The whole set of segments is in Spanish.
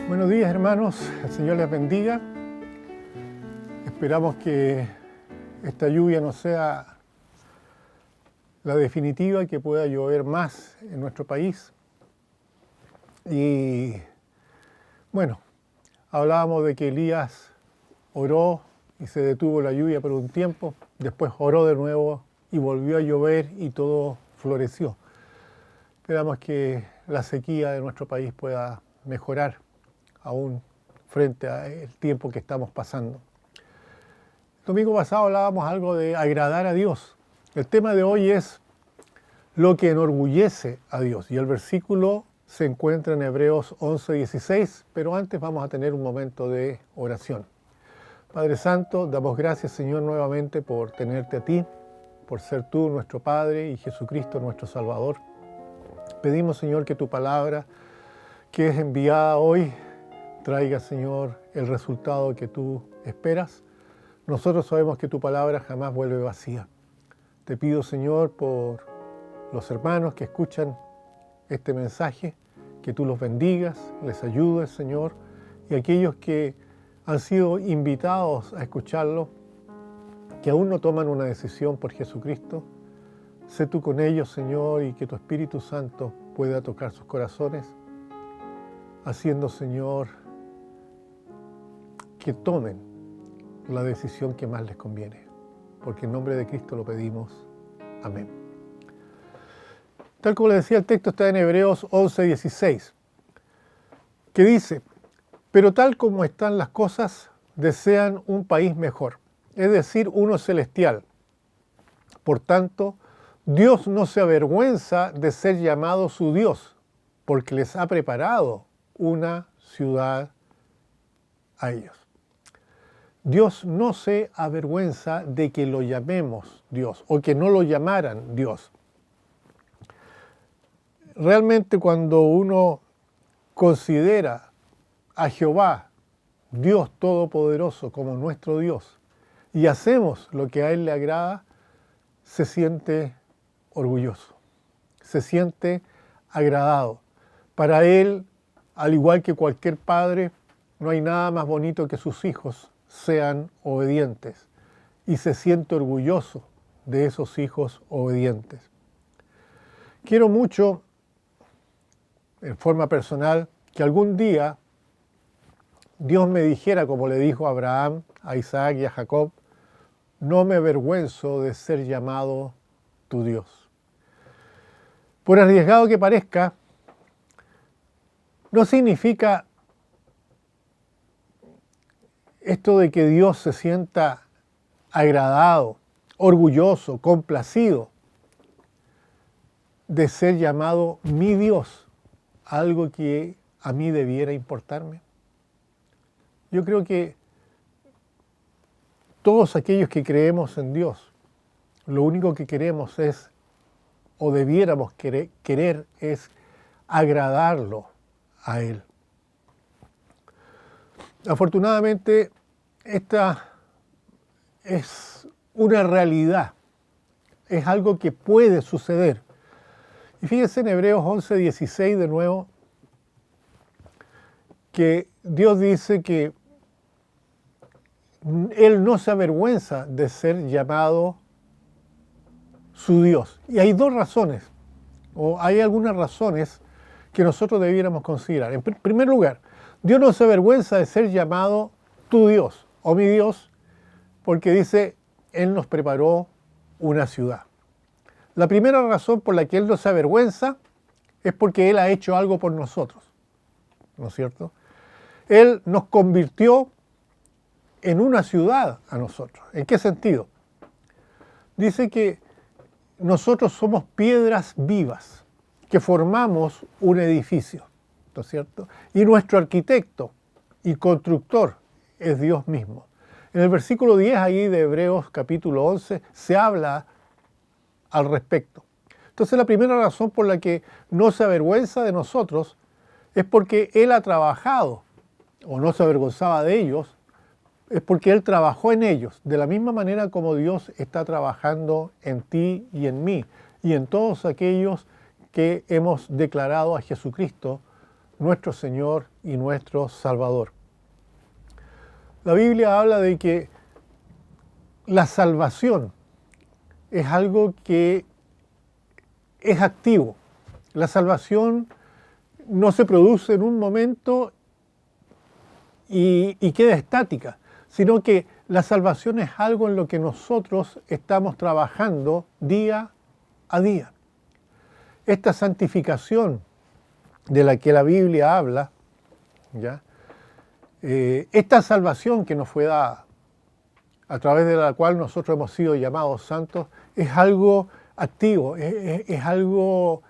Buenos días, hermanos, el Señor les bendiga. Esperamos que esta lluvia no sea la definitiva y que pueda llover más en nuestro país. Y bueno, hablábamos de que Elías oró y se detuvo la lluvia por un tiempo, después oró de nuevo y volvió a llover y todo floreció. Esperamos que la sequía de nuestro país pueda mejorar aún frente al tiempo que estamos pasando. El domingo pasado hablábamos algo de agradar a Dios. El tema de hoy es lo que enorgullece a Dios. Y el versículo se encuentra en Hebreos 11:16, pero antes vamos a tener un momento de oración. Padre Santo, damos gracias, Señor, nuevamente por tenerte a ti, por ser tú nuestro Padre y Jesucristo nuestro Salvador. Pedimos, Señor, que tu palabra, que es enviada hoy, traiga, Señor, el resultado que tú esperas. Nosotros sabemos que tu palabra jamás vuelve vacía. Te pido, Señor, por los hermanos que escuchan este mensaje, que tú los bendigas, les ayudes, Señor, y aquellos que han sido invitados a escucharlo, que aún no toman una decisión por Jesucristo, sé tú con ellos, Señor, y que tu Espíritu Santo pueda tocar sus corazones, haciendo, Señor, que tomen la decisión que más les conviene. Porque en nombre de Cristo lo pedimos. Amén. Tal como le decía, el texto está en Hebreos 11:16, que dice: pero tal como están las cosas, desean un país mejor, es decir, uno celestial. Por tanto, Dios no se avergüenza de ser llamado su Dios, porque les ha preparado una ciudad a ellos. Dios no se avergüenza de que lo llamemos Dios o que no lo llamaran Dios. Realmente cuando uno considera a Jehová, Dios Todopoderoso, como nuestro Dios, y hacemos lo que a Él le agrada, se siente orgulloso, se siente agradado. Para Él, al igual que cualquier padre, no hay nada más bonito que sus hijos sean obedientes, y se siente orgulloso de esos hijos obedientes. Quiero mucho, en forma personal, que algún día Dios me dijera, como le dijo a Abraham, a Isaac y a Jacob: no me avergüenzo de ser llamado tu Dios. Por arriesgado que parezca, no significa esto de que Dios se sienta agradado, orgulloso, complacido de ser llamado mi Dios, algo que a mí debiera importarme. Yo creo que todos aquellos que creemos en Dios, lo único que queremos es, o debiéramos querer es agradarlo a Él. Afortunadamente, esta es una realidad, es algo que puede suceder. Y fíjense en Hebreos 11:16 de nuevo, que Dios dice que Él no se avergüenza de ser llamado su Dios. Y hay dos razones, o hay algunas razones que nosotros debiéramos considerar. En primer lugar, Dios no se avergüenza de ser llamado tu Dios o mi Dios, porque dice, Él nos preparó una ciudad. La primera razón por la que Él no se avergüenza es porque Él ha hecho algo por nosotros, ¿no es cierto? Él nos convirtió en una ciudad a nosotros. ¿En qué sentido? Dice que nosotros somos piedras vivas que formamos un edificio, ¿no es cierto? Y nuestro arquitecto y constructor es Dios mismo. En el versículo 10 ahí de Hebreos capítulo 11 se habla al respecto. Entonces la primera razón por la que no se avergüenza de nosotros es porque Él ha trabajado, o no se avergonzaba de ellos, es porque Él trabajó en ellos, de la misma manera como Dios está trabajando en ti y en mí, y en todos aquellos que hemos declarado a Jesucristo nuestro Señor y nuestro Salvador. La Biblia habla de que la salvación es algo que es activo. La salvación no se produce en un momento y queda estática, sino que la salvación es algo en lo que nosotros estamos trabajando día a día. Esta santificación de la que la Biblia habla, ¿ya? Esta salvación que nos fue dada, a través de la cual nosotros hemos sido llamados santos, es algo activo, es algo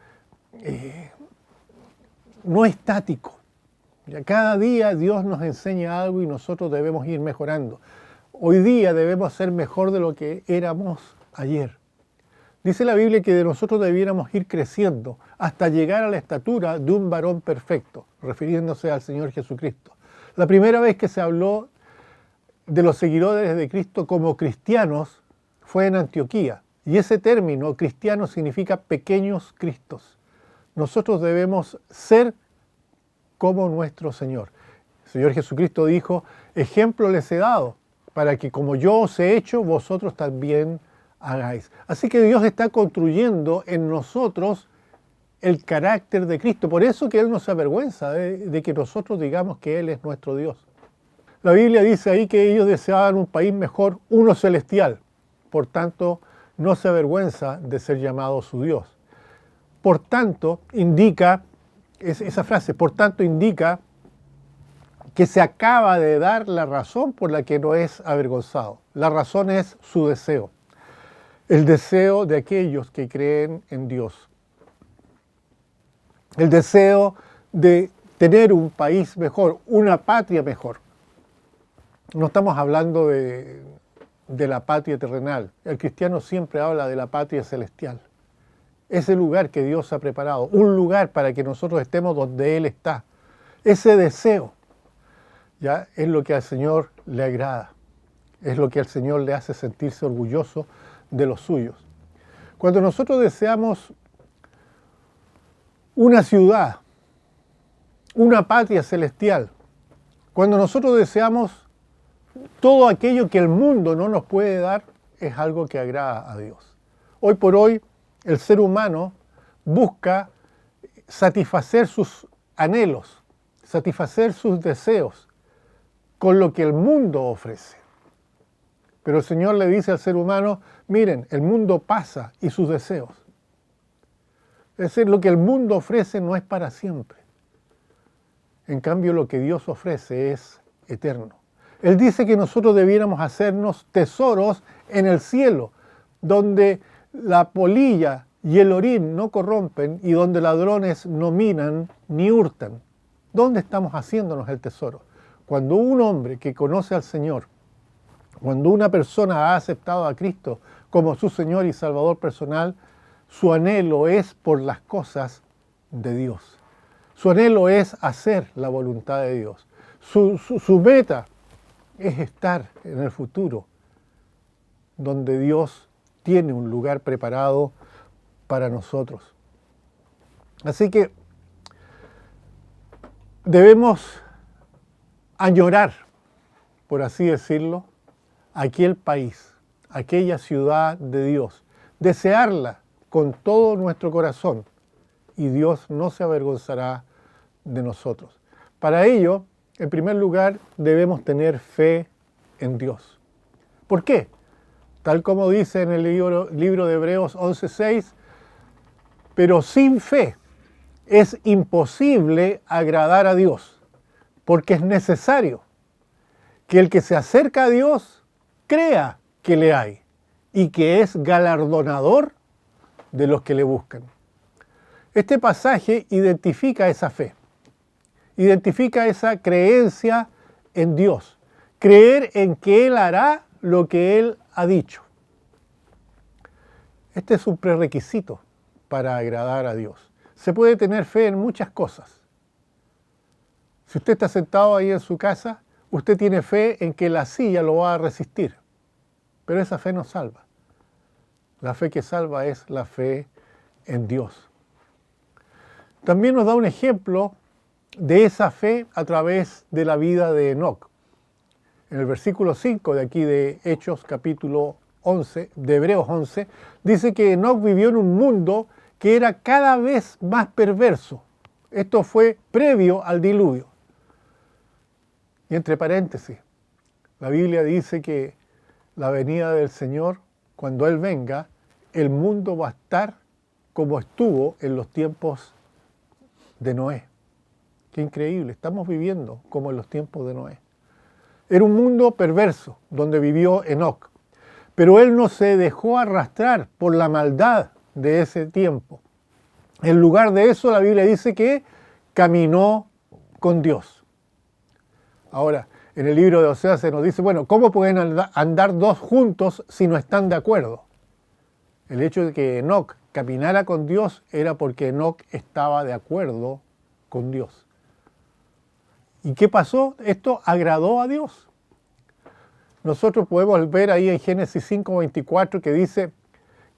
no estático. Ya cada día Dios nos enseña algo y nosotros debemos ir mejorando. Hoy día debemos ser mejor de lo que éramos ayer. Dice la Biblia que de nosotros debiéramos ir creciendo hasta llegar a la estatura de un varón perfecto, refiriéndose al Señor Jesucristo. La primera vez que se habló de los seguidores de Cristo como cristianos fue en Antioquía. Y ese término, cristiano, significa pequeños cristos. Nosotros debemos ser como nuestro Señor. El Señor Jesucristo dijo, ejemplo les he dado, para que como yo os he hecho, vosotros también hagáis. Así que Dios está construyendo en nosotros el carácter de Cristo. Por eso que Él no se avergüenza de que nosotros digamos que Él es nuestro Dios. La Biblia dice ahí que ellos deseaban un país mejor, uno celestial. Por tanto, no se avergüenza de ser llamado su Dios. Por tanto, indica, esa frase, por tanto indica que se acaba de dar la razón por la que no es avergonzado. La razón es su deseo. El deseo de aquellos que creen en Dios. El deseo de tener un país mejor, una patria mejor. No estamos hablando de la patria terrenal. El cristiano siempre habla de la patria celestial. Ese lugar que Dios ha preparado, un lugar para que nosotros estemos donde Él está. Ese deseo ya es lo que al Señor le agrada. Es lo que al Señor le hace sentirse orgulloso de los suyos. Cuando nosotros deseamos una ciudad, una patria celestial, cuando nosotros deseamos todo aquello que el mundo no nos puede dar, es algo que agrada a Dios. Hoy por hoy, el ser humano busca satisfacer sus anhelos, satisfacer sus deseos con lo que el mundo ofrece. Pero el Señor le dice al ser humano, miren, el mundo pasa y sus deseos. Es decir, lo que el mundo ofrece no es para siempre. En cambio, lo que Dios ofrece es eterno. Él dice que nosotros debiéramos hacernos tesoros en el cielo, donde la polilla y el orín no corrompen y donde ladrones no minan ni hurtan. ¿Dónde estamos haciéndonos el tesoro? Cuando un hombre que conoce al Señor, cuando una persona ha aceptado a Cristo como su Señor y Salvador personal, su anhelo es por las cosas de Dios. Su anhelo es hacer la voluntad de Dios. Su meta es estar en el futuro, donde Dios tiene un lugar preparado para nosotros. Así que debemos añorar, por así decirlo, aquel país, aquella ciudad de Dios, desearla con todo nuestro corazón y Dios no se avergonzará de nosotros. Para ello, en primer lugar, debemos tener fe en Dios. ¿Por qué? Tal como dice en el libro de Hebreos 11:6, pero sin fe es imposible agradar a Dios, porque es necesario que el que se acerca a Dios crea que le hay y que es galardonador de los que le buscan. Este pasaje identifica esa fe, identifica esa creencia en Dios, creer en que Él hará lo que Él ha dicho. Este es un prerequisito para agradar a Dios. Se puede tener fe en muchas cosas. Si usted está sentado ahí en su casa, usted tiene fe en que la silla lo va a resistir, pero esa fe no salva. La fe que salva es la fe en Dios. También nos da un ejemplo de esa fe a través de la vida de Enoc. En el versículo 5 de aquí de Hechos capítulo 11, de Hebreos 11, dice que Enoc vivió en un mundo que era cada vez más perverso. Esto fue previo al diluvio. Y entre paréntesis, la Biblia dice que la venida del Señor, cuando Él venga, el mundo va a estar como estuvo en los tiempos de Noé. Qué increíble, estamos viviendo como en los tiempos de Noé. Era un mundo perverso donde vivió Enoc, pero él no se dejó arrastrar por la maldad de ese tiempo. En lugar de eso, la Biblia dice que caminó con Dios. Ahora, en el libro de Oseas se nos dice, bueno, ¿cómo pueden andar dos juntos si no están de acuerdo? El hecho de que Enoc caminara con Dios era porque Enoc estaba de acuerdo con Dios. ¿Y qué pasó? Esto agradó a Dios. Nosotros podemos ver ahí en Génesis 5:24 que dice,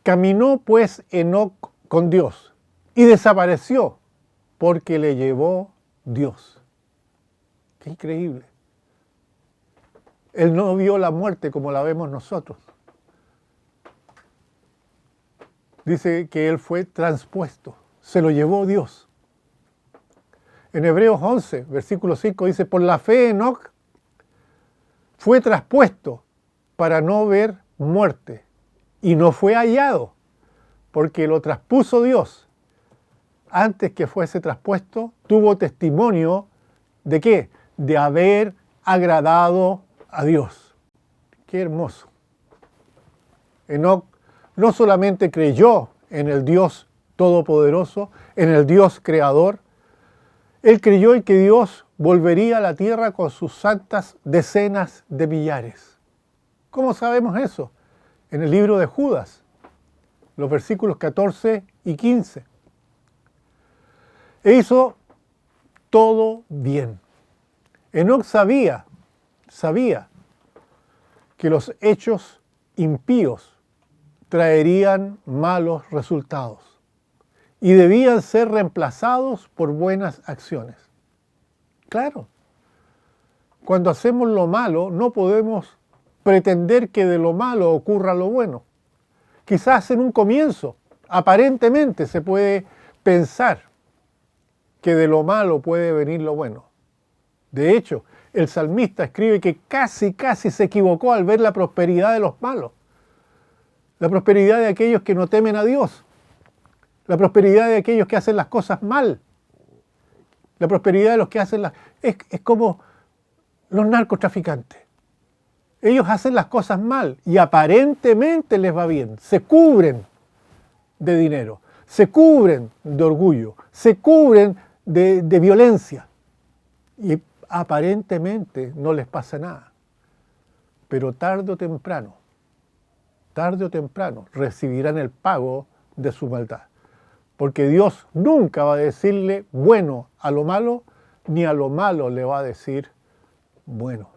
caminó pues Enoc con Dios y desapareció porque le llevó Dios. Qué increíble. Él no vio la muerte como la vemos nosotros. Dice que él fue transpuesto, se lo llevó Dios. En Hebreos 11, versículo 5 dice, por la fe Enoc fue traspuesto para no ver muerte y no fue hallado porque lo traspuso Dios. Antes que fuese traspuesto, tuvo testimonio ¿de qué? De haber agradado a Dios. Qué hermoso. Enoc no solamente creyó en el Dios Todopoderoso, en el Dios Creador, él creyó en que Dios volvería a la tierra con sus santas decenas de millares. ¿Cómo sabemos eso? En el libro de Judas, los versículos 14 y 15. E hizo todo bien. Enoc sabía que los hechos impíos traerían malos resultados y debían ser reemplazados por buenas acciones. Claro, cuando hacemos lo malo no podemos pretender que de lo malo ocurra lo bueno. Quizás en un comienzo, aparentemente se puede pensar que de lo malo puede venir lo bueno. De hecho, el salmista escribe que casi se equivocó al ver la prosperidad de los malos. La prosperidad de aquellos que no temen a Dios. La prosperidad de aquellos que hacen las cosas mal. La prosperidad de los que hacen las... Es como los narcotraficantes. Ellos hacen las cosas mal y aparentemente les va bien. Se cubren de dinero, se cubren de orgullo, se cubren de violencia. Y aparentemente no les pasa nada. Pero tarde o temprano recibirán el pago de su maldad. Porque Dios nunca va a decirle bueno a lo malo, ni a lo malo le va a decir bueno.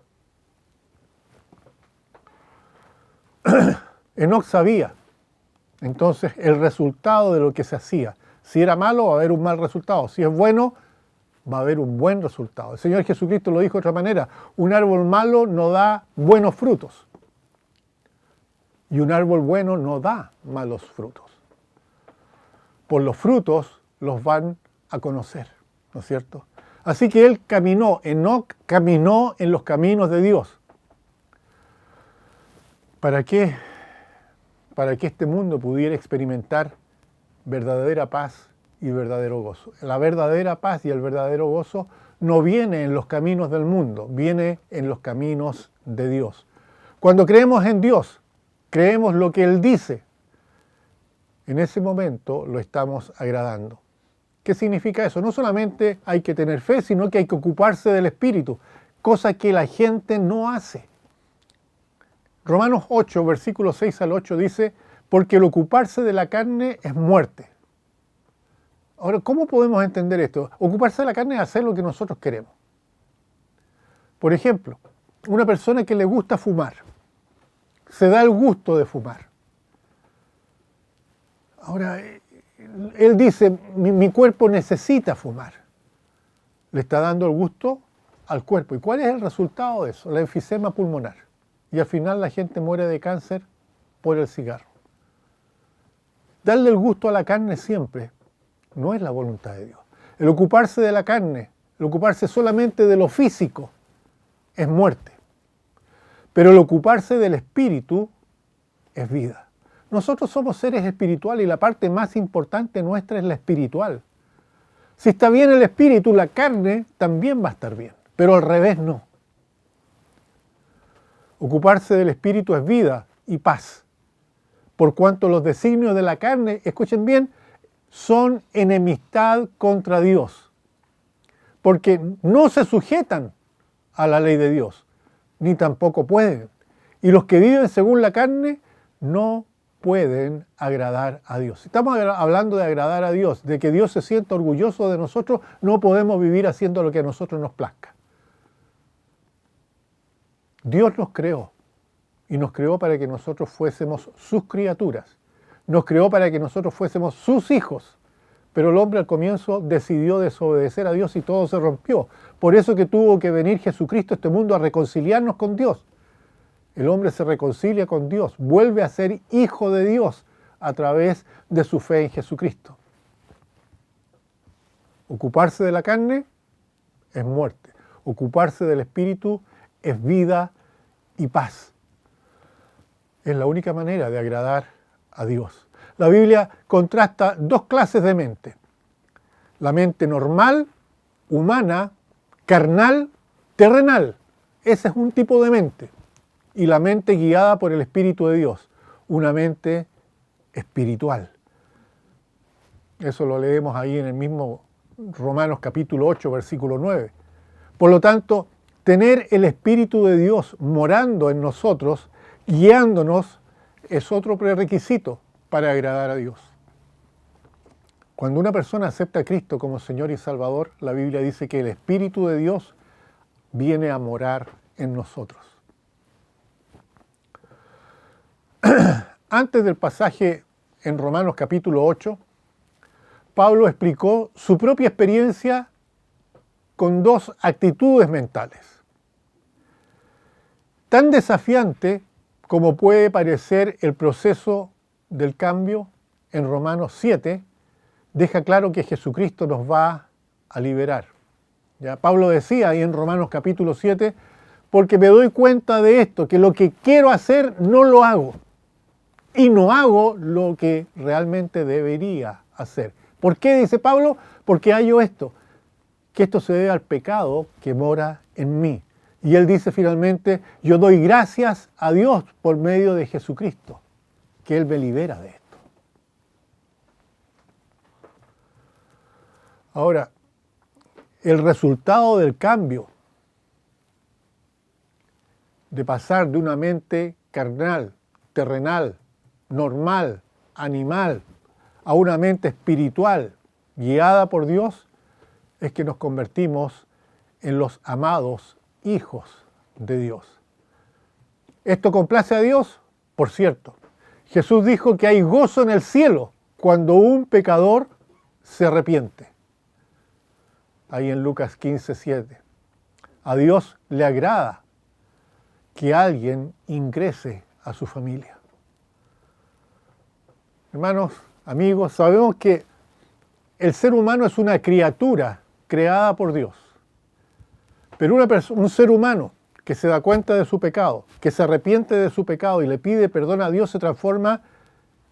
Enoc sabía, entonces, el resultado de lo que se hacía. Si era malo, va a haber un mal resultado. Si es bueno, va a haber un buen resultado. El Señor Jesucristo lo dijo de otra manera. Un árbol malo no da buenos frutos. Y un árbol bueno no da malos frutos. Por los frutos los van a conocer, ¿no es cierto? Así que él caminó, Enoc caminó en los caminos de Dios. ¿Para qué? Para que este mundo pudiera experimentar verdadera paz y verdadero gozo. La verdadera paz y el verdadero gozo no viene en los caminos del mundo, viene en los caminos de Dios. Cuando creemos en Dios, creemos lo que Él dice, en ese momento lo estamos agradando. ¿Qué significa eso? No solamente hay que tener fe, sino que hay que ocuparse del Espíritu, cosa que la gente no hace. Romanos 8, versículos 6 al 8 dice, porque el ocuparse de la carne es muerte. Ahora, ¿cómo podemos entender esto? Ocuparse de la carne es hacer lo que nosotros queremos. Por ejemplo, una persona que le gusta fumar, se da el gusto de fumar. Ahora, él dice, mi cuerpo necesita fumar. le está dando el gusto al cuerpo. ¿Y cuál es el resultado de eso? La enfisema pulmonar. Y al final la gente muere de cáncer por el cigarro. Darle el gusto a la carne siempre no es la voluntad de Dios. El ocuparse de la carne, el ocuparse solamente de lo físico, es muerte. Pero el ocuparse del espíritu es vida. Nosotros somos seres espirituales y la parte más importante nuestra es la espiritual. Si está bien el espíritu, la carne también va a estar bien, pero al revés no. Ocuparse del espíritu es vida y paz, por cuanto los designios de la carne, escuchen bien, son enemistad contra Dios, porque no se sujetan a la ley de Dios, ni tampoco pueden. Y los que viven según la carne no pueden agradar a Dios. Si estamos hablando de agradar a Dios, de que Dios se sienta orgulloso de nosotros, no podemos vivir haciendo lo que a nosotros nos plazca. Dios nos creó y nos creó para que nosotros fuésemos sus criaturas. Nos creó para que nosotros fuésemos sus hijos. Pero el hombre al comienzo decidió desobedecer a Dios y todo se rompió. Por eso que tuvo que venir Jesucristo a este mundo a reconciliarnos con Dios. El hombre se reconcilia con Dios, vuelve a ser hijo de Dios a través de su fe en Jesucristo. Ocuparse de la carne es muerte. Ocuparse del espíritu es vida y paz. Es la única manera de agradar a Dios. La Biblia contrasta dos clases de mente. La mente normal, humana, carnal, terrenal. Ese es un tipo de mente. Y la mente guiada por el Espíritu de Dios, una mente espiritual. Eso lo leemos ahí en el mismo Romanos capítulo 8, versículo 9. Por lo tanto, tener el Espíritu de Dios morando en nosotros, guiándonos, es otro prerequisito para agradar a Dios. Cuando una persona acepta a Cristo como Señor y Salvador, la Biblia dice que el Espíritu de Dios viene a morar en nosotros. Antes del pasaje en Romanos capítulo 8, Pablo explicó su propia experiencia con dos actitudes mentales. Tan desafiante como puede parecer el proceso del cambio, en Romanos 7, deja claro que Jesucristo nos va a liberar. Ya Pablo decía ahí en Romanos capítulo 7, porque me doy cuenta de esto, que lo que quiero hacer no lo hago. Y no hago lo que realmente debería hacer. ¿Por qué dice Pablo? Porque hallo esto, que esto se debe al pecado que mora en mí. Y él dice finalmente, yo doy gracias a Dios por medio de Jesucristo, que Él me libera de esto. Ahora, el resultado del cambio, de pasar de una mente carnal, terrenal, normal, animal, a una mente espiritual, guiada por Dios, es que nos convertimos en los amados hijos de Dios. ¿Esto complace a Dios? Por cierto, Jesús dijo que hay gozo en el cielo cuando un pecador se arrepiente. Ahí en Lucas 15:7. A Dios le agrada que alguien ingrese a su familia. Hermanos, amigos, sabemos que el ser humano es una criatura creada por Dios. Pero un ser humano que se da cuenta de su pecado, que se arrepiente de su pecado y le pide perdón a Dios, se transforma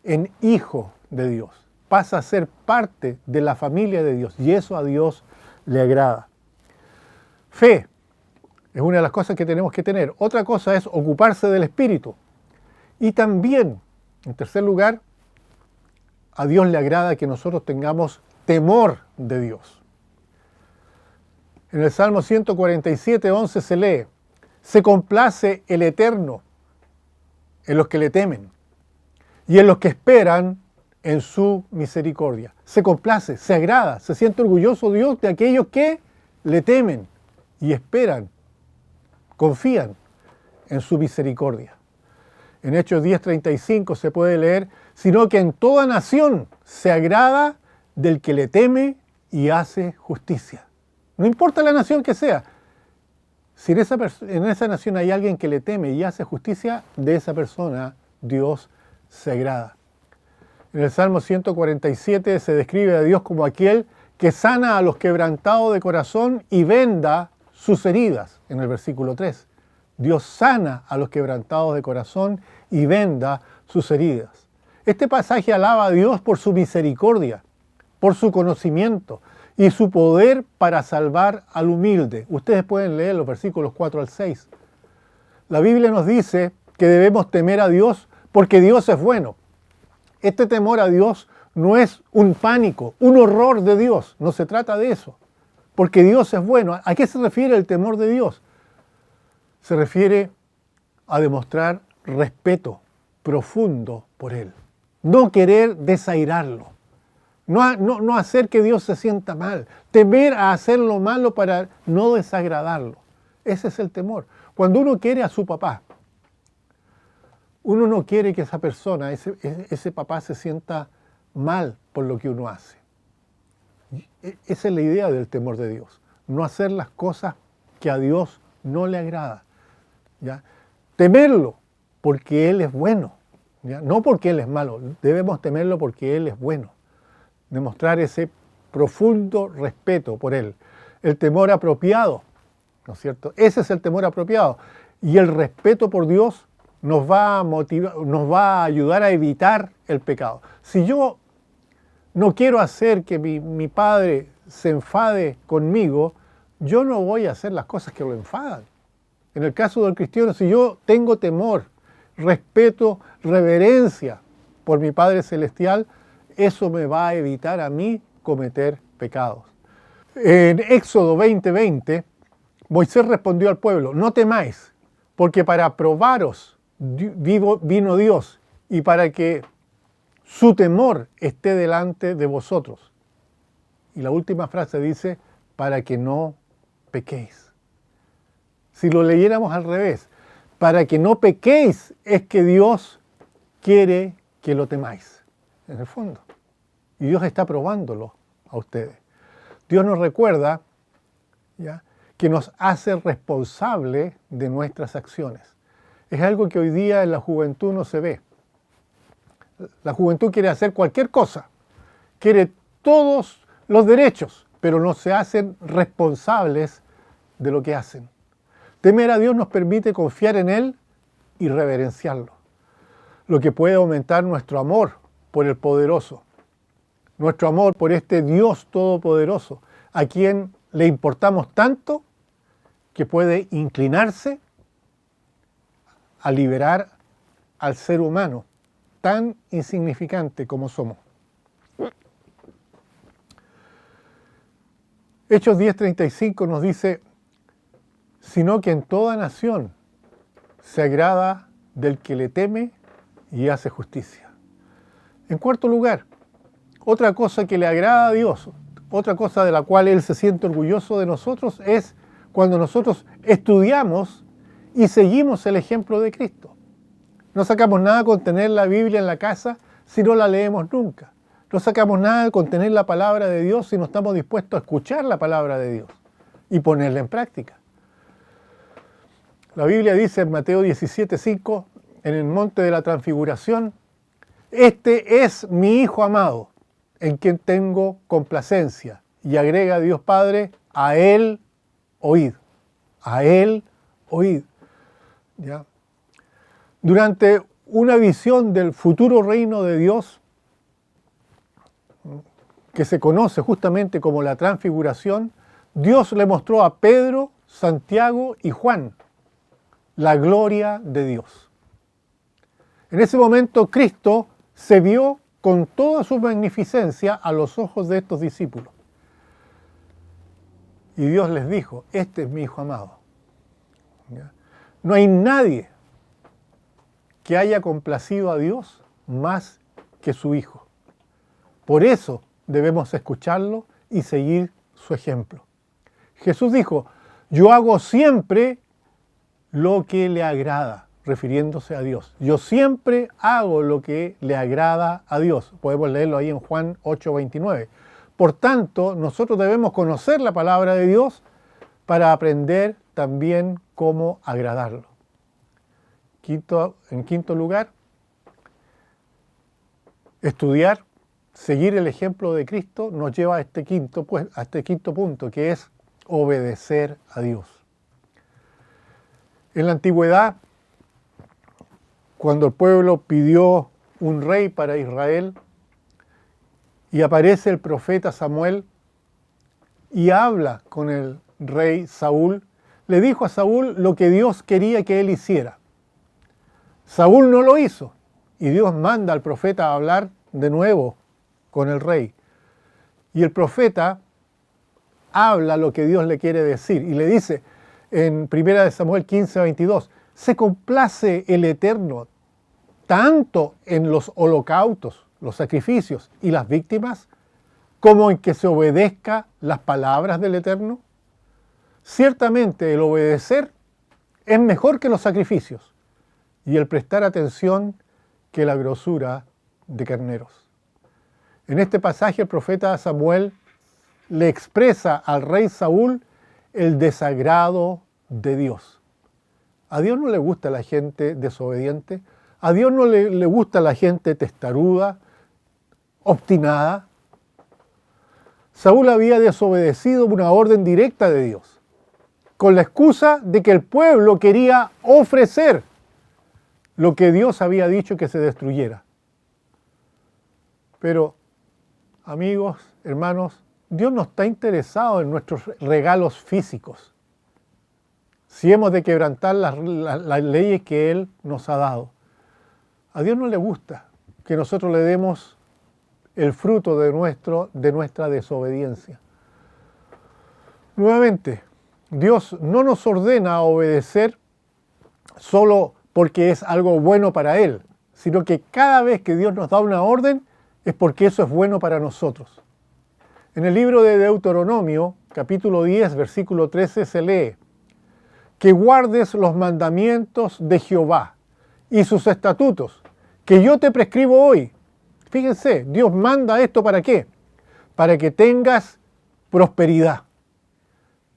en hijo de Dios. Pasa a ser parte de la familia de Dios y eso a Dios le agrada. Fe es una de las cosas que tenemos que tener. Otra cosa es ocuparse del Espíritu. Y también, en tercer lugar, a Dios le agrada que nosotros tengamos temor de Dios. En el Salmo 147:11 se lee, se complace el Eterno en los que le temen y en los que esperan en su misericordia. Se complace, se agrada, se siente orgulloso Dios de aquellos que le temen y esperan, confían en su misericordia. En Hechos 10:35 se puede leer, sino que en toda nación se agrada del que le teme y hace justicia. No importa la nación que sea. Si en esa nación hay alguien que le teme y hace justicia, de esa persona Dios se agrada. En el Salmo 147 se describe a Dios como aquel que sana a los quebrantados de corazón y venda sus heridas, en el versículo 3. Dios sana a los quebrantados de corazón y venda sus heridas. Este pasaje alaba a Dios por su misericordia, por su conocimiento y su poder para salvar al humilde. Ustedes pueden leer los versículos 4 al 6. La Biblia nos dice que debemos temer a Dios porque Dios es bueno. Este temor a Dios no es un pánico, un horror de Dios. No se trata de eso. Porque Dios es bueno. ¿A qué se refiere el temor de Dios? Se refiere a demostrar respeto profundo por Él. No querer desairarlo. No hacer que Dios se sienta mal. Temer a hacer lo malo para no desagradarlo. Ese es el temor. Cuando uno quiere a su papá, uno no quiere que esa persona, ese papá se sienta mal por lo que uno hace. Esa es la idea del temor de Dios. No hacer las cosas que a Dios no le agrada. ¿Ya? Temerlo porque Él es bueno. ¿Ya? No porque Él es malo. Debemos temerlo porque Él es bueno. Demostrar ese profundo respeto por Él. El temor apropiado, ¿no es cierto? Ese es el temor apropiado. Y el respeto por Dios nos va a motivar, nos va a ayudar a evitar el pecado. Si yo no quiero hacer que mi padre se enfade conmigo, yo no voy a hacer las cosas que lo enfadan. En el caso del cristiano, si yo tengo temor, respeto, reverencia por mi Padre Celestial, eso me va a evitar a mí cometer pecados. En Éxodo 20:20, Moisés respondió al pueblo: no temáis, porque para probaros vino Dios y para que su temor esté delante de vosotros. Y la última frase dice: para que no pequéis. Si lo leyéramos al revés, para que no pequéis es que Dios quiere que lo temáis, en el fondo. Y Dios está probándolo a ustedes. Dios nos recuerda, ¿ya?, que nos hace responsable de nuestras acciones. Es algo que hoy día en la juventud no se ve. La juventud quiere hacer cualquier cosa, quiere todos los derechos, pero no se hacen responsables de lo que hacen. Temer a Dios nos permite confiar en Él y reverenciarlo, lo que puede aumentar nuestro amor por el poderoso, nuestro amor por este Dios todopoderoso, a quien le importamos tanto que puede inclinarse a liberar al ser humano, tan insignificante como somos. Hechos 10:35 nos dice: sino que en toda nación se agrada del que le teme y hace justicia. En cuarto lugar, otra cosa que le agrada a Dios, otra cosa de la cual Él se siente orgulloso de nosotros, es cuando nosotros estudiamos y seguimos el ejemplo de Cristo. No sacamos nada con tener la Biblia en la casa si no la leemos nunca. No sacamos nada con tener la palabra de Dios si no estamos dispuestos a escuchar la palabra de Dios y ponerla en práctica. La Biblia dice en Mateo 17:5, en el monte de la transfiguración: este es mi Hijo amado, en quien tengo complacencia. Y agrega a Dios Padre: a Él oíd. A Él oíd. ¿Ya? Durante una visión del futuro reino de Dios, que se conoce justamente como la transfiguración, Dios le mostró a Pedro, Santiago y Juan la gloria de Dios. En ese momento Cristo se vio con toda su magnificencia a los ojos de estos discípulos. Y Dios les dijo: este es mi Hijo amado. ¿Ya? No hay nadie que haya complacido a Dios más que su Hijo. Por eso debemos escucharlo y seguir su ejemplo. Jesús dijo: yo hago siempre lo que le agrada, refiriéndose a Dios. Yo siempre hago lo que le agrada a Dios. Podemos leerlo ahí en Juan 8:29. Por tanto, nosotros debemos conocer la palabra de Dios para aprender también cómo agradarlo. En quinto lugar, estudiar, seguir el ejemplo de Cristo nos lleva a este quinto punto, que es obedecer a Dios. En la antigüedad, cuando el pueblo pidió un rey para Israel, y aparece el profeta Samuel y habla con el rey Saúl, le dijo a Saúl lo que Dios quería que él hiciera. Saúl no lo hizo y Dios manda al profeta a hablar de nuevo con el rey. Y el profeta habla lo que Dios le quiere decir y le dice en 1 Samuel 15:22, se complace el Eterno tanto en los holocaustos, los sacrificios y las víctimas, como en que se obedezca las palabras del Eterno. Ciertamente el obedecer es mejor que los sacrificios y el prestar atención que la grosura de carneros. En este pasaje el profeta Samuel le expresa al rey Saúl el desagrado de Dios. A Dios no le gusta la gente desobediente, a Dios no le gusta la gente testaruda, obstinada. Saúl había desobedecido una orden directa de Dios, con la excusa de que el pueblo quería ofrecer lo que Dios había dicho que se destruyera. Pero, amigos, hermanos, Dios no está interesado en nuestros regalos físicos, si hemos de quebrantar las leyes que Él nos ha dado. A Dios no le gusta que nosotros le demos el fruto de nuestra desobediencia. Nuevamente, Dios no nos ordena a obedecer solo porque es algo bueno para Él, sino que cada vez que Dios nos da una orden es porque eso es bueno para nosotros. En el libro de Deuteronomio, capítulo 10, versículo 13, se lee: que guardes los mandamientos de Jehová y sus estatutos, que yo te prescribo hoy. Fíjense, Dios manda esto ¿para qué? Para que tengas prosperidad.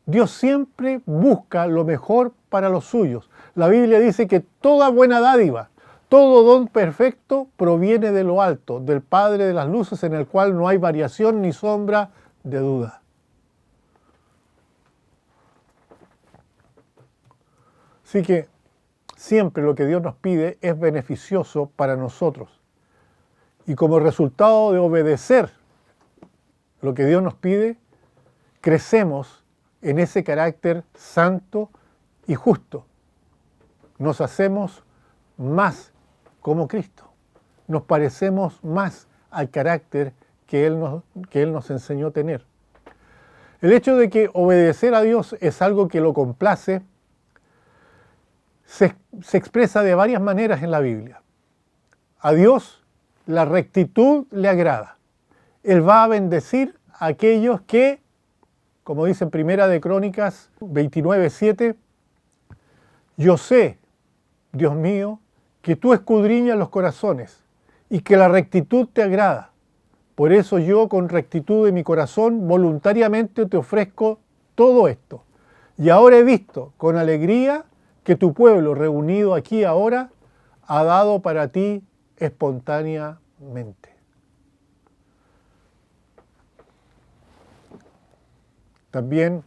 Dios siempre busca lo mejor para los suyos. La Biblia dice que toda buena dádiva, todo don perfecto proviene de lo alto, del Padre de las luces, en el cual no hay variación ni sombra de duda. Así que siempre lo que Dios nos pide es beneficioso para nosotros. Y como resultado de obedecer lo que Dios nos pide, crecemos en ese carácter santo y justo. Nos hacemos más como Cristo. Nos parecemos más al carácter que Él nos enseñó a tener. El hecho de que obedecer a Dios es algo que lo complace se expresa de varias maneras en la Biblia. A Dios la rectitud le agrada. Él va a bendecir a aquellos que, como dice en Primera de Crónicas 29:7, yo sé, Dios mío, que tú escudriñas los corazones y que la rectitud te agrada. Por eso yo, con rectitud de mi corazón, voluntariamente te ofrezco todo esto. Y ahora he visto con alegría que tu pueblo, reunido aquí ahora, ha dado para ti espontáneamente. También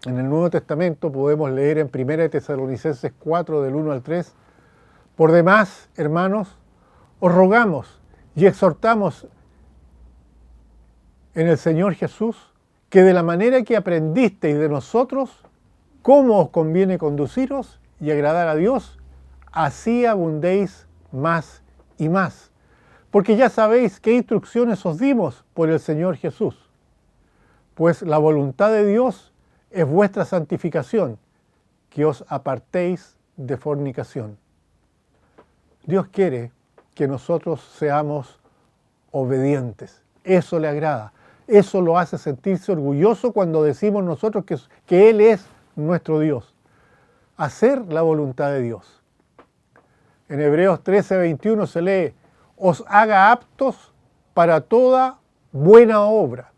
en el Nuevo Testamento podemos leer en 1 Tesalonicenses 4, del 1 al 3, por demás, hermanos, os rogamos y exhortamos en el Señor Jesús, que de la manera que aprendisteis de nosotros, cómo os conviene conduciros y agradar a Dios, así abundéis más y más. Porque ya sabéis qué instrucciones os dimos por el Señor Jesús. Pues la voluntad de Dios es vuestra santificación, que os apartéis de fornicación. Dios quiere que nosotros seamos obedientes. Eso le agrada. Eso lo hace sentirse orgulloso cuando decimos nosotros que Él es nuestro Dios. Hacer la voluntad de Dios. En Hebreos 13:21 se lee: os haga aptos para toda buena obra.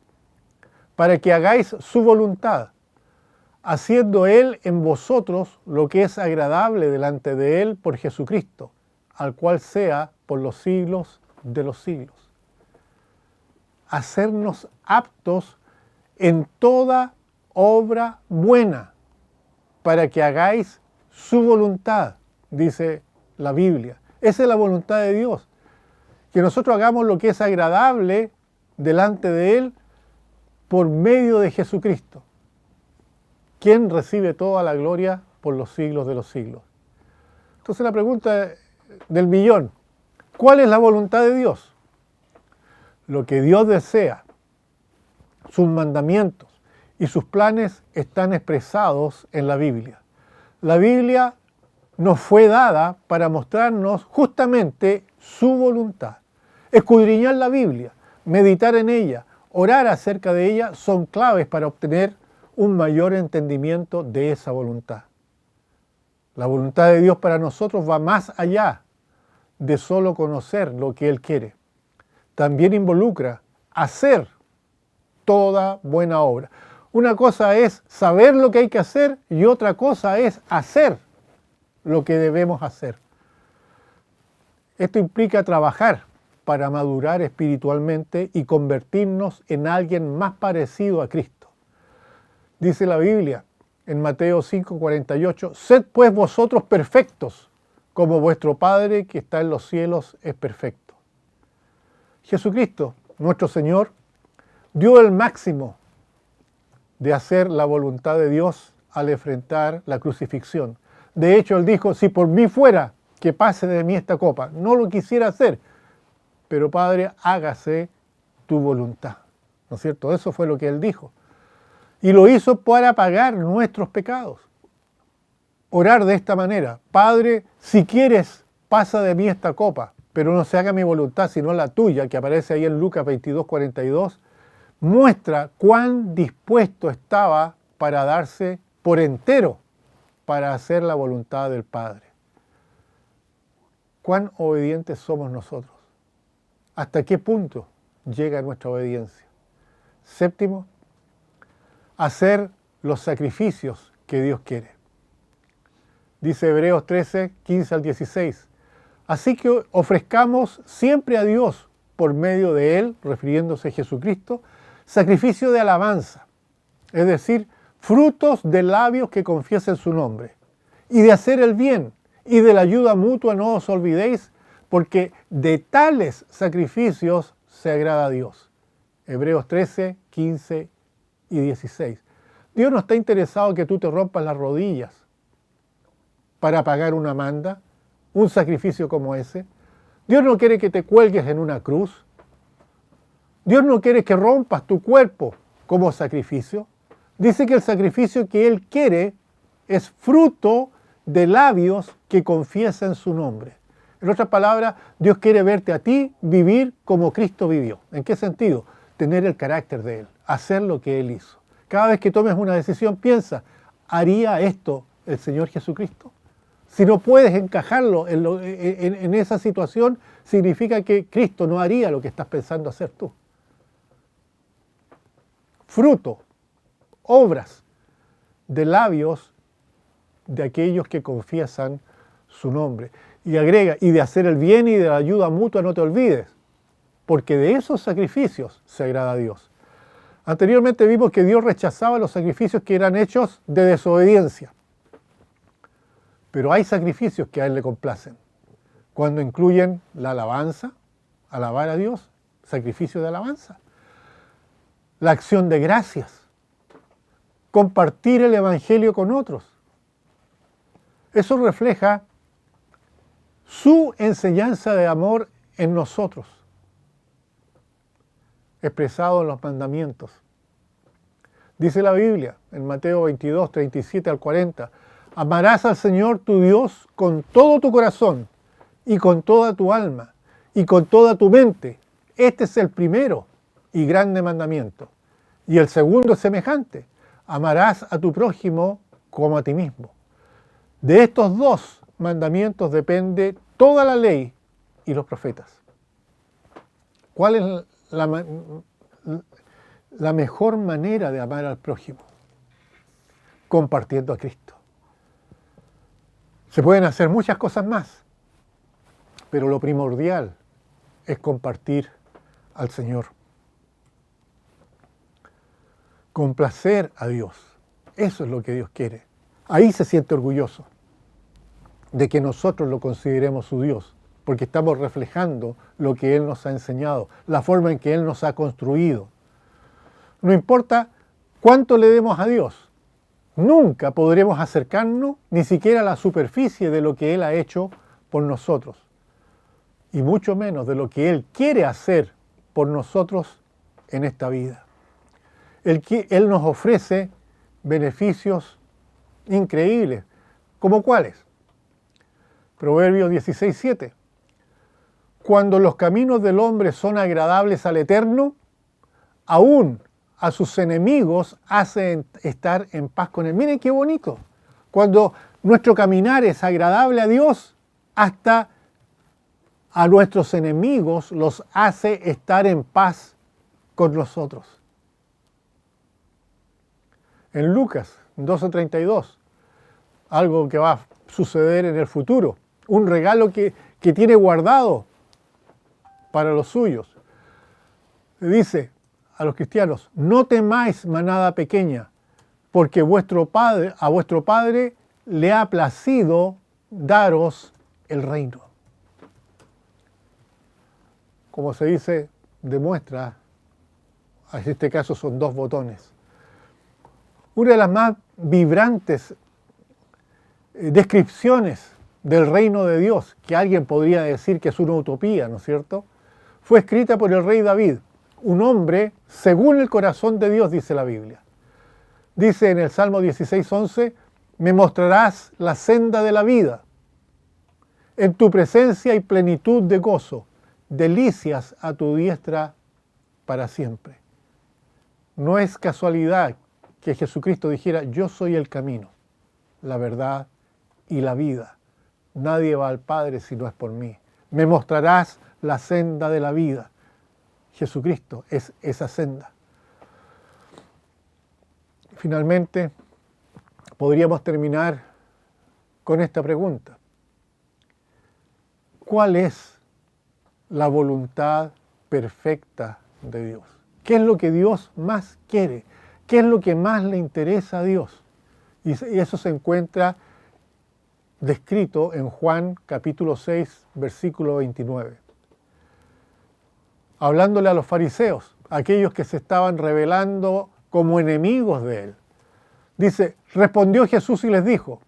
para que hagáis su voluntad, haciendo Él en vosotros lo que es agradable delante de Él por Jesucristo, al cual sea por los siglos de los siglos. Hacernos aptos en toda obra buena, para que hagáis su voluntad, dice la Biblia. Esa es la voluntad de Dios, que nosotros hagamos lo que es agradable delante de Él por medio de Jesucristo, quien recibe toda la gloria por los siglos de los siglos. Entonces la pregunta del millón, ¿cuál es la voluntad de Dios? Lo que Dios desea, sus mandamientos y sus planes están expresados en la Biblia. La Biblia nos fue dada para mostrarnos justamente su voluntad. Escudriñar la Biblia, meditar en ella, orar acerca de ella son claves para obtener un mayor entendimiento de esa voluntad. La voluntad de Dios para nosotros va más allá de solo conocer lo que Él quiere. También involucra hacer toda buena obra. Una cosa es saber lo que hay que hacer y otra cosa es hacer lo que debemos hacer. Esto implica trabajar para madurar espiritualmente y convertirnos en alguien más parecido a Cristo. Dice la Biblia en Mateo 5:48, sed pues vosotros perfectos, como vuestro Padre que está en los cielos es perfecto. Jesucristo, nuestro Señor, dio el máximo de hacer la voluntad de Dios al enfrentar la crucifixión. De hecho, Él dijo, si por mí fuera que pase de mí esta copa, no lo quisiera hacer, pero Padre, hágase tu voluntad. ¿No es cierto? Eso fue lo que Él dijo. Y lo hizo para pagar nuestros pecados. Orar de esta manera, Padre, si quieres, pasa de mí esta copa, pero no se haga mi voluntad, sino la tuya, que aparece ahí en Lucas 22:42, muestra cuán dispuesto estaba para darse por entero para hacer la voluntad del Padre. ¿Cuán obedientes somos nosotros? ¿Hasta qué punto llega nuestra obediencia? Séptimo, hacer los sacrificios que Dios quiere. Dice Hebreos 13, 15 al 16. Así que ofrezcamos siempre a Dios, por medio de Él, refiriéndose a Jesucristo, sacrificio de alabanza, es decir, frutos de labios que confiesen su nombre, y de hacer el bien, y de la ayuda mutua no os olvidéis, porque de tales sacrificios se agrada a Dios. Hebreos 13, 15 y 16. Dios no está interesado en que tú te rompas las rodillas para pagar una manda, un sacrificio como ese. Dios no quiere que te cuelgues en una cruz. Dios no quiere que rompas tu cuerpo como sacrificio. Dice que el sacrificio que Él quiere es fruto de labios que confiesen su nombre. En otras palabras, Dios quiere verte a ti vivir como Cristo vivió. ¿En qué sentido? Tener el carácter de Él, hacer lo que Él hizo. Cada vez que tomes una decisión, piensa, ¿haría esto el Señor Jesucristo? Si no puedes encajarlo en esa situación, significa que Cristo no haría lo que estás pensando hacer tú. Fruto, obras de labios de aquellos que confiesan su nombre. Y agrega, y de hacer el bien y de la ayuda mutua no te olvides, porque de esos sacrificios se agrada a Dios. Anteriormente vimos que Dios rechazaba los sacrificios que eran hechos de desobediencia. Pero hay sacrificios que a Él le complacen, cuando incluyen la alabanza, alabar a Dios, sacrificio de alabanza, la acción de gracias, compartir el Evangelio con otros. Eso refleja su enseñanza de amor en nosotros, expresado en los mandamientos. Dice la Biblia en Mateo 22, 37 al 40, amarás al Señor tu Dios con todo tu corazón y con toda tu alma y con toda tu mente. Este es el primero y grande mandamiento. Y el segundo es semejante, amarás a tu prójimo como a ti mismo. De estos dos mandamientos depende toda la ley y los profetas. ¿Cuál es la mejor manera de amar al prójimo? Compartiendo a Cristo. Se pueden hacer muchas cosas más, pero lo primordial es compartir al Señor. Complacer a Dios. Eso es lo que Dios quiere. Ahí se siente orgulloso de que nosotros lo consideremos su Dios, porque estamos reflejando lo que Él nos ha enseñado, la forma en que Él nos ha construido. No importa cuánto le demos a Dios, nunca podremos acercarnos ni siquiera a la superficie de lo que Él ha hecho por nosotros, y mucho menos de lo que Él quiere hacer por nosotros en esta vida. Él nos ofrece beneficios increíbles, ¿como cuáles? Proverbios 16:7. Cuando los caminos del hombre son agradables al Eterno, aún a sus enemigos hace estar en paz con Él. Miren qué bonito. Cuando nuestro caminar es agradable a Dios, hasta a nuestros enemigos los hace estar en paz con nosotros. En Lucas 12:32, algo que va a suceder en el futuro, un regalo que tiene guardado para los suyos. Dice a los cristianos: no temáis manada pequeña, porque a vuestro Padre le ha placido daros el reino. Como se dice, demuestra, en este caso son 2 botones. Una de las más vibrantes descripciones del reino de Dios, que alguien podría decir que es una utopía, ¿no es cierto?, fue escrita por el rey David, un hombre según el corazón de Dios, dice la Biblia. Dice en el Salmo 16:11, me mostrarás la senda de la vida. En tu presencia hay plenitud de gozo, delicias a tu diestra para siempre. No es casualidad que Jesucristo dijera: yo soy el camino, la verdad y la vida. Nadie va al Padre si no es por mí. Me mostrarás la senda de la vida. Jesucristo es esa senda. Finalmente, podríamos terminar con esta pregunta: ¿cuál es la voluntad perfecta de Dios? ¿Qué es lo que Dios más quiere? ¿Qué es lo que más le interesa a Dios? Y eso se encuentra descrito en Juan capítulo 6, versículo 29. Hablándole a los fariseos, aquellos que se estaban rebelando como enemigos de Él. Dice: respondió Jesús y les dijo: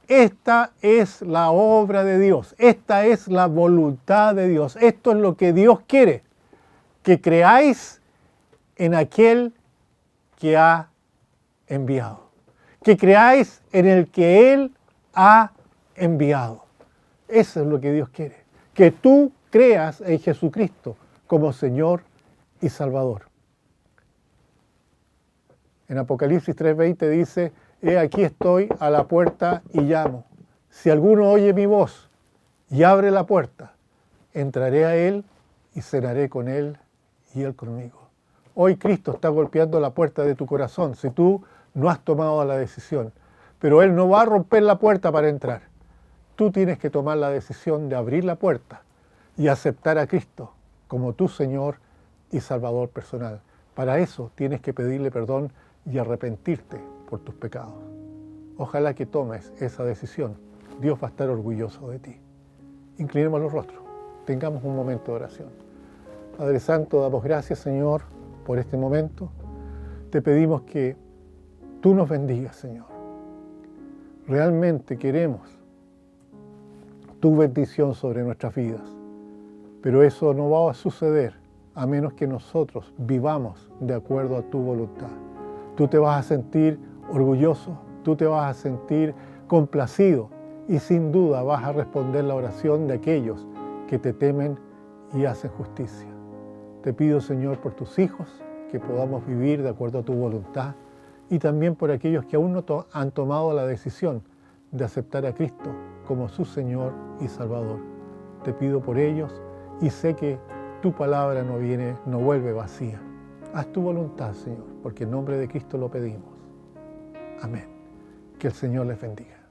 esta es la obra de Dios, esta es la voluntad de Dios, esto es lo que Dios quiere, que creáis en aquel que ha enviado, que creáis en el que Él ha enviado. Eso es lo que Dios quiere, que tú creas en Jesucristo como Señor y Salvador. En Apocalipsis 3:20 dice: he aquí estoy a la puerta y llamo. Si alguno oye mi voz y abre la puerta, entraré a Él y cenaré con Él y Él conmigo. Hoy Cristo está golpeando la puerta de tu corazón si tú no has tomado la decisión. Pero Él no va a romper la puerta para entrar. Tú tienes que tomar la decisión de abrir la puerta y aceptar a Cristo como tu Señor y Salvador personal. Para eso tienes que pedirle perdón y arrepentirte por tus pecados. Ojalá que tomes esa decisión. Dios va a estar orgulloso de ti. Inclinemos los rostros. Tengamos un momento de oración. Padre Santo, damos gracias, Señor, por este momento. Te pedimos que tú nos bendigas, Señor. Realmente queremos tu bendición sobre nuestras vidas. Pero eso no va a suceder a menos que nosotros vivamos de acuerdo a tu voluntad. Tú te vas a sentir orgulloso, tú te vas a sentir complacido y sin duda vas a responder la oración de aquellos que te temen y hacen justicia. Te pido, Señor, por tus hijos, que podamos vivir de acuerdo a tu voluntad y también por aquellos que aún no han tomado la decisión de aceptar a Cristo como su Señor y Salvador. Te pido por ellos y sé que tu palabra no vuelve vacía. Haz tu voluntad, Señor, porque en nombre de Cristo lo pedimos. Amén. Que el Señor les bendiga.